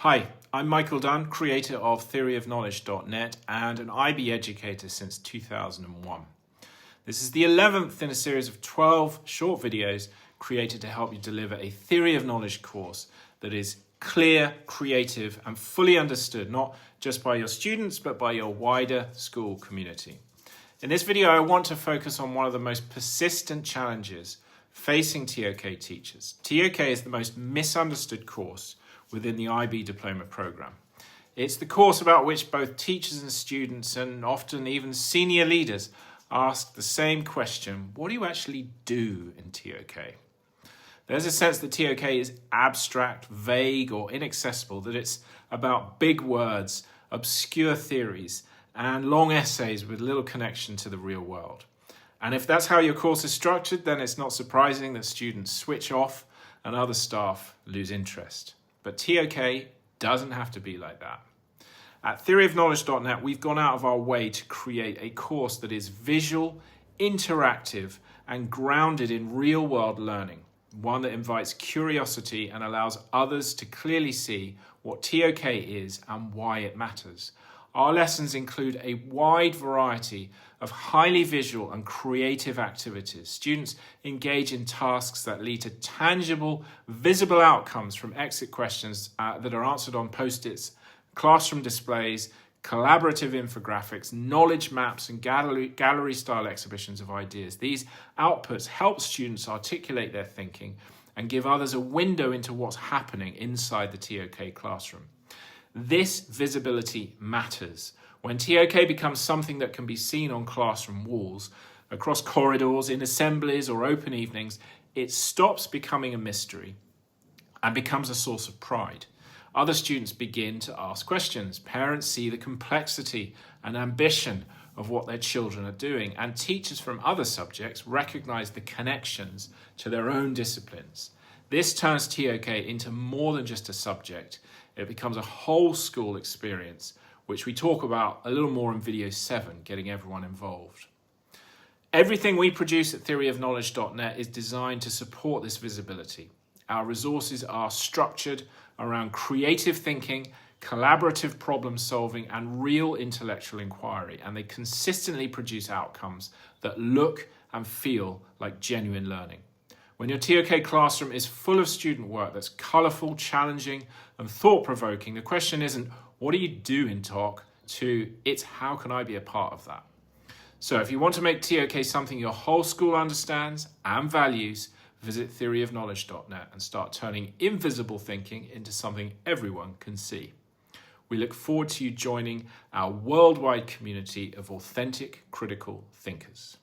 Hi, I'm Michael Dunn, creator of theoryofknowledge.net and an IB educator since 2001. This is the 11th in a series of 12 short videos created to help you deliver a theory of knowledge course that is clear, creative, and fully understood, not just by your students, but by your wider school community. In this video, I want to focus on one of the most persistent challenges facing TOK teachers. TOK is the most misunderstood course within the IB diploma program. It's the course about which both teachers and students, and often even senior leaders, ask the same question: what do you actually do in TOK? There's a sense that TOK is abstract, vague, or inaccessible, that it's about big words, obscure theories, and long essays with little connection to the real world. And if that's how your course is structured, then it's not surprising that students switch off and other staff lose interest. But TOK doesn't have to be like that. At theoryofknowledge.net, we've gone out of our way to create a course that is visual, interactive, and grounded in real-world learning. One that invites curiosity and allows others to clearly see what TOK is and why it matters. Our lessons include a wide variety of highly visual and creative activities. Students engage in tasks that lead to tangible, visible outcomes, from exit questions that are answered on post-its, classroom displays, collaborative infographics, knowledge maps, and gallery-style exhibitions of ideas. These outputs help students articulate their thinking and give others a window into what's happening inside the TOK classroom. This visibility matters. When TOK becomes something that can be seen on classroom walls, across corridors, in assemblies, or open evenings, it stops becoming a mystery and becomes a source of pride. Other students begin to ask questions. Parents see the complexity and ambition of what their children are doing, and teachers from other subjects recognize the connections to their own disciplines. This turns TOK into more than just a subject. It becomes a whole school experience, which we talk about a little more in video 7, getting everyone involved. Everything we produce at theoryofknowledge.net is designed to support this visibility. Our resources are structured around creative thinking, collaborative problem solving, and real intellectual inquiry, and they consistently produce outcomes that look and feel like genuine learning. When your TOK classroom is full of student work that's colourful, challenging, and thought-provoking, the question isn't, what do you do in TOK? It's how can I be a part of that? So if you want to make TOK something your whole school understands and values, visit theoryofknowledge.net and start turning invisible thinking into something everyone can see. We look forward to you joining our worldwide community of authentic, critical thinkers.